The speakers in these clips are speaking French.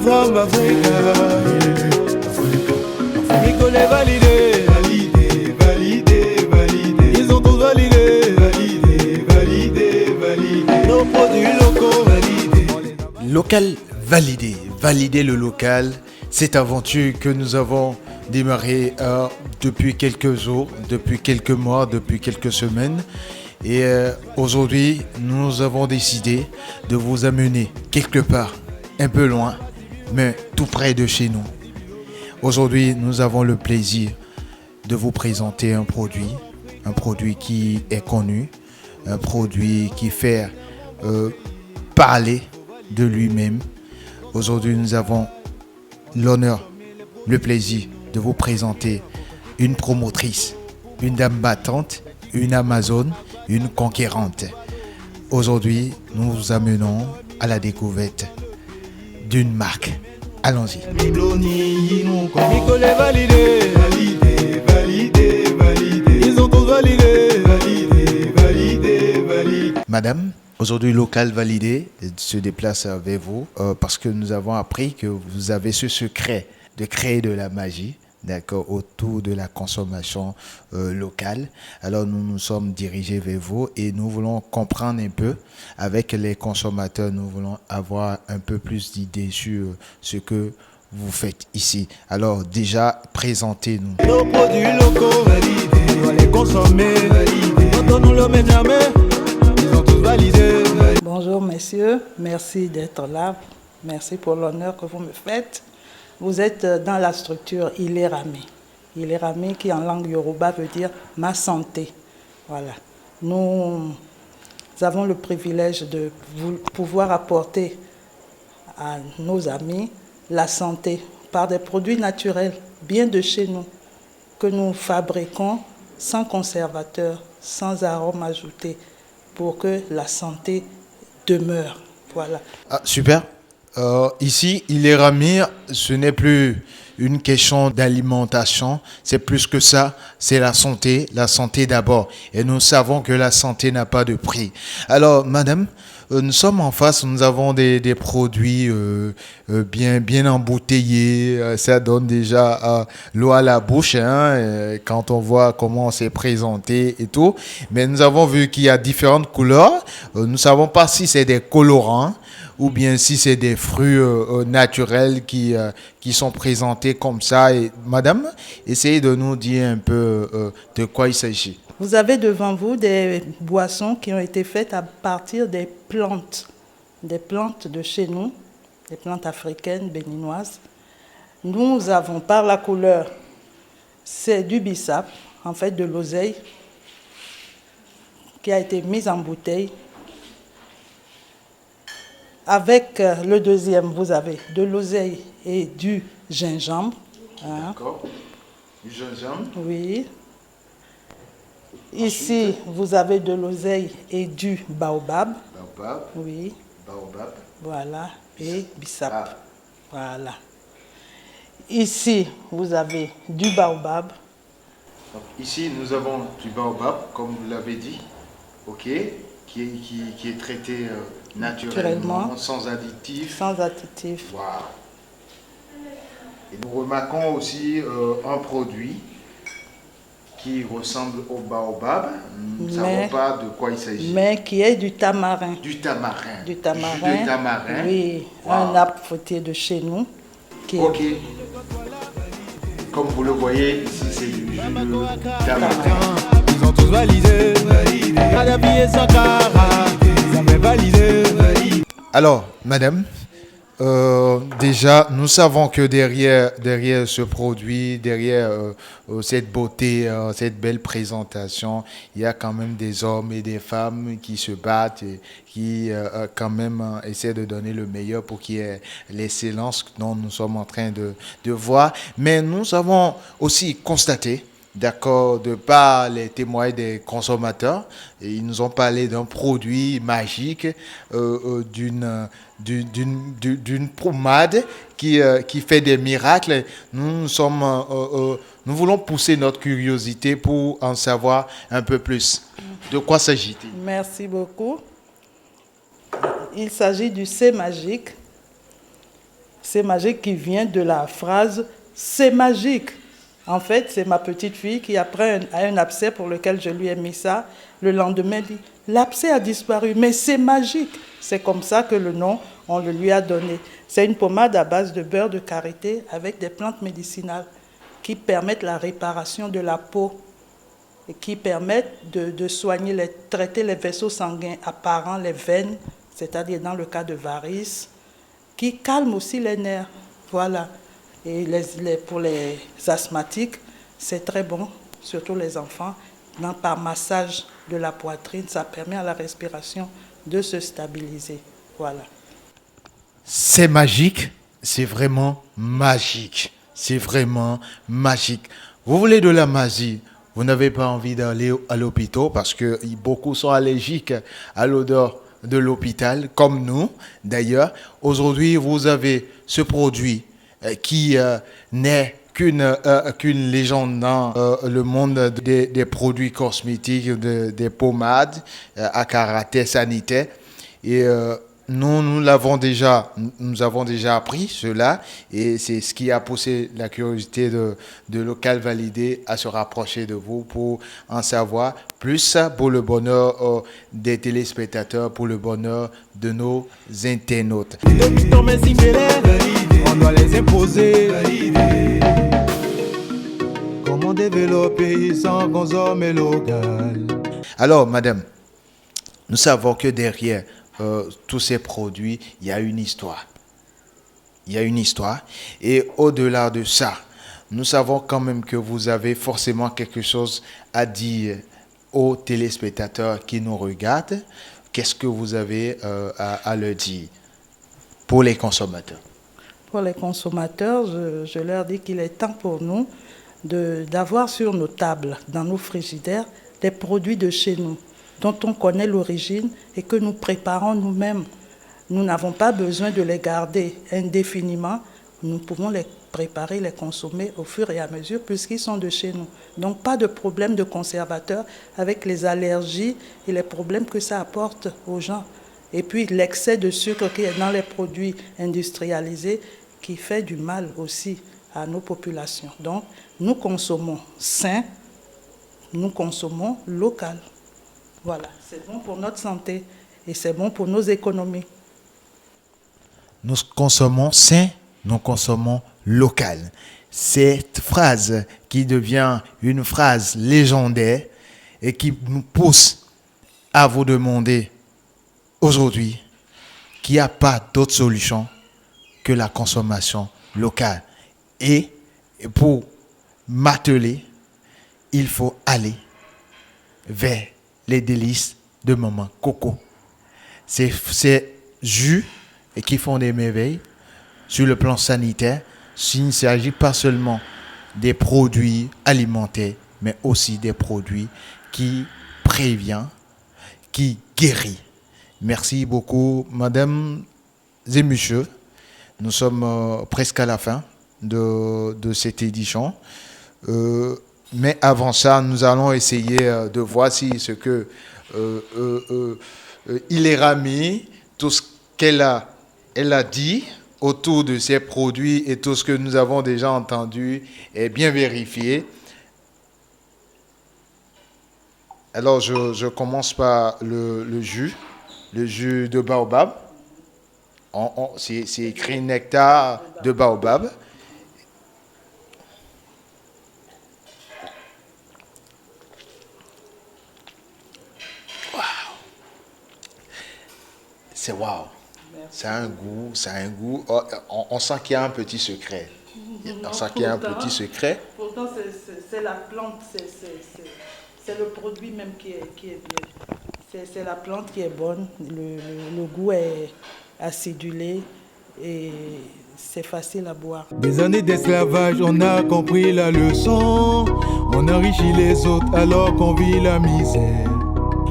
from Africa. Nico les validé, validé, validé, validé. Ils ont tous validé, validé, validé, validé. Nos produits locaux validés. Local validé, valider le local, cette aventure que nous avons démarrée depuis quelques jours, depuis quelques mois, depuis quelques semaines. Et aujourd'hui, nous avons décidé de vous amener quelque part, un peu loin, mais tout près de chez nous. Aujourd'hui, nous avons le plaisir de vous présenter un produit qui est connu, un produit qui fait parler de lui-même. Aujourd'hui, nous avons l'honneur, le plaisir de vous présenter une promotrice, une dame battante, une Amazone, une conquérante. Aujourd'hui, nous vous amenons à la découverte d'une marque. Allons-y. Nico les validé, validé, validé, validé. Ils ont tous validé, validé, validé, validé. Madame, aujourd'hui, Local Validé se déplace avec vous parce que nous avons appris que vous avez ce secret de créer de la magie, d'accord, autour de la consommation locale. Alors, nous nous sommes dirigés vers vous et nous voulons comprendre un peu avec les consommateurs. Nous voulons avoir un peu plus d'idées sur ce que vous faites ici. Alors, déjà, présentez-nous. Nos produits locaux validés, on va les consommer validés. Quand nous le mène jamais, ils ont tous validé. Bonjour messieurs, merci d'être là. Merci pour l'honneur que vous me faites. Vous êtes dans la structure Ilerami. Ilerami qui en langue yoruba veut dire ma santé. Voilà. Nous avons le privilège de pouvoir apporter à nos amis la santé par des produits naturels, bien de chez nous, que nous fabriquons sans conservateur, sans arôme ajouté, pour que la santé demeure. Voilà. Ah, super. Ici, Ilerami, ce n'est plus une question d'alimentation, c'est plus que ça, c'est la santé d'abord. Et nous savons que la santé n'a pas de prix. Alors, madame, nous sommes en face, nous avons des produits bien embouteillés, ça donne déjà l'eau à la bouche quand on voit comment c'est présenté et tout. Mais nous avons vu qu'il y a différentes couleurs, nous ne savons pas si c'est des colorants ou bien si c'est des fruits naturels qui sont présentés comme ça. Et, madame, essayez de nous dire un peu de quoi il s'agit. Vous avez devant vous des boissons qui ont été faites à partir des plantes de chez nous, des plantes africaines, béninoises. Nous avons par la couleur, c'est du bissap, en fait de l'oseille, qui a été mise en bouteille. Avec le deuxième, vous avez de l'oseille et du gingembre. D'accord. Du gingembre. Oui. Ici, vous avez de l'oseille et du baobab. Baobab. Oui. Baobab. Voilà. Et bissap. Ah. Voilà. Ici, vous avez du baobab. Donc, ici, nous avons du baobab, comme vous l'avez dit, ok, qui est traité naturellement, sans additifs. Sans additifs. Wow. Et nous remarquons aussi un produit qui ressemble au baobab. Nous ne savons pas de quoi il s'agit. Mais qui est du tamarin. Du tamarin. Du tamarin. Jus de tamarin. Oui, Wow. un arbre fruitier de chez nous. Ok. Comme vous le voyez, ici c'est du jus de tamarin. Ils ont tous validé, validé. Kadhafi et Sankara, ils avaient validé, validé. Alors, madame, déjà, nous savons que derrière ce produit, derrière cette beauté, cette belle présentation, il y a quand même des hommes et des femmes qui se battent et qui quand même essaient de donner le meilleur pour qu'il y ait l'excellence dont nous sommes en train de voir. Mais nous avons aussi constaté, d'accord, de par les témoins des consommateurs, et ils nous ont parlé d'un produit magique, d'une pommade qui fait des miracles. Nous voulons pousser notre curiosité pour en savoir un peu plus. De quoi s'agit-il? Merci beaucoup. Il s'agit du C magique. C'est magique qui vient de la phrase « c'est magique ». En fait, c'est ma petite fille qui, après un abcès pour lequel je lui ai mis ça, le lendemain dit « l'abcès a disparu, mais c'est magique ». C'est comme ça que le nom, on le lui a donné. C'est une pommade à base de beurre de karité avec des plantes médicinales qui permettent la réparation de la peau et qui permettent de soigner, traiter les vaisseaux sanguins apparents, les veines, c'est-à-dire dans le cas de varices, qui calment aussi les nerfs. Voilà. Et pour les asthmatiques, c'est très bon, surtout les enfants. Par massage de la poitrine, ça permet à la respiration de se stabiliser. Voilà. C'est magique, c'est vraiment magique. C'est vraiment magique. Vous voulez de la magie, vous n'avez pas envie d'aller à l'hôpital parce que beaucoup sont allergiques à l'odeur de l'hôpital, comme nous d'ailleurs. Aujourd'hui, vous avez ce produit qui n'est qu'une légende dans le monde des produits cosmétiques, des pommades à caractère sanitaire. Et nous avons déjà appris cela et c'est ce qui a poussé la curiosité de Local Validé à se rapprocher de vous pour en savoir plus pour le bonheur des téléspectateurs, pour le bonheur de nos internautes. On doit les imposer. Comment développer sans consommer local? Alors, madame, nous savons que derrière tous ces produits, il y a une histoire. Il y a une histoire. Et au-delà de ça, nous savons quand même que vous avez forcément quelque chose à dire aux téléspectateurs qui nous regardent. Qu'est-ce que vous avez à leur dire pour les consommateurs? Pour les consommateurs, je leur dis qu'il est temps pour nous d'avoir sur nos tables, dans nos frigidaires, des produits de chez nous, dont on connaît l'origine et que nous préparons nous-mêmes. Nous n'avons pas besoin de les garder indéfiniment. Nous pouvons les préparer, les consommer au fur et à mesure puisqu'ils sont de chez nous. Donc pas de problème de conservateur avec les allergies et les problèmes que ça apporte aux gens. Et puis l'excès de sucre qui est dans les produits industrialisés qui fait du mal aussi à nos populations. Donc nous consommons sain, nous consommons local. Voilà, c'est bon pour notre santé et c'est bon pour nos économies. Nous consommons sain, nous consommons local. Cette phrase qui devient une phrase légendaire et qui nous pousse à vous demander aujourd'hui qu'il n'y a pas d'autre solution que la consommation locale. Et pour m'atteler, il faut aller vers les délices de Maman Coco. C'est jus qui font des merveilles sur le plan sanitaire. Il ne s'agit pas seulement des produits alimentaires, mais aussi des produits qui préviennent, qui guérissent. Merci beaucoup, madame et messieurs. Nous sommes presque à la fin de cette édition. Mais avant ça, nous allons essayer de voir si ce que Ilérami, tout ce qu'elle a dit autour de ces produits et tout ce que nous avons déjà entendu est bien vérifié. Alors, je commence par le jus de baobab. C'est écrit nectar de baobab. C'est wow. Ça a un goût. Oh, on sent qu'il y a un petit secret. Pourtant, c'est la plante, c'est le produit même qui est bien. C'est la plante qui est bonne. Le goût est acidulé et c'est facile à boire. Des années d'esclavage, on a compris la leçon. On enrichit les autres alors qu'on vit la misère.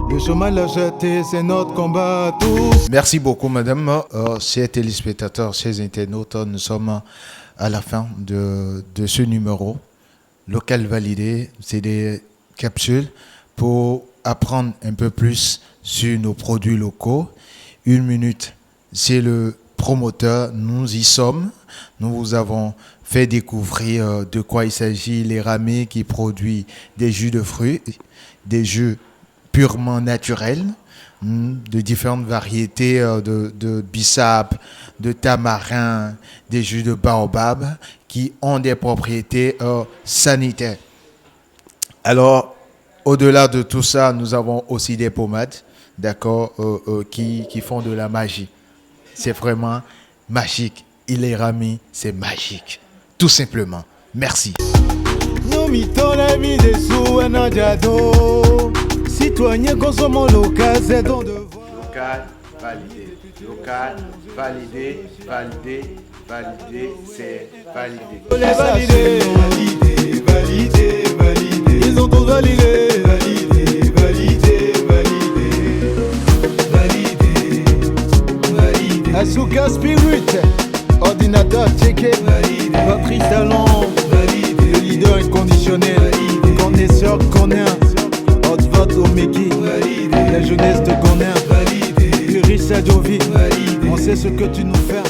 Le chômage l'a jeté, c'est notre combat à tous. Merci beaucoup, madame. Chers téléspectateurs, chers internautes, nous sommes à la fin de ce numéro. Local Validé, c'est des capsules pour apprendre un peu plus sur nos produits locaux. 1 minute, c'est le promoteurs, nous y sommes. Nous vous avons fait découvrir de quoi il s'agit. Les Ramé qui produit des jus de fruits, des jus purement naturels, de différentes variétés de bissap, de tamarin, des jus de baobab qui ont des propriétés sanitaires. Alors, au-delà de tout ça, nous avons aussi des pommades, d'accord, qui font de la magie. C'est vraiment magique. Il est Ramé, c'est magique. Tout simplement. Merci. Nous mettons la vie des sous à notre jado. Citoyens consommons local, c'est don de voir. Local, validé. Local, validé, validé, validé, c'est validé. Les validés, validés, validés, validés. Ils ont tous validé, validé, validé, validé, validé, validé. Asuka Spirit, ordinateur checké, validé. Patrice Talon, validé. Le leader inconditionnel, validé. Connaisseur Gonin, hot vote au Meki, validé. La jeunesse de Gonin, validé. Rissa Jovi, validé. On sait ce que tu nous fais.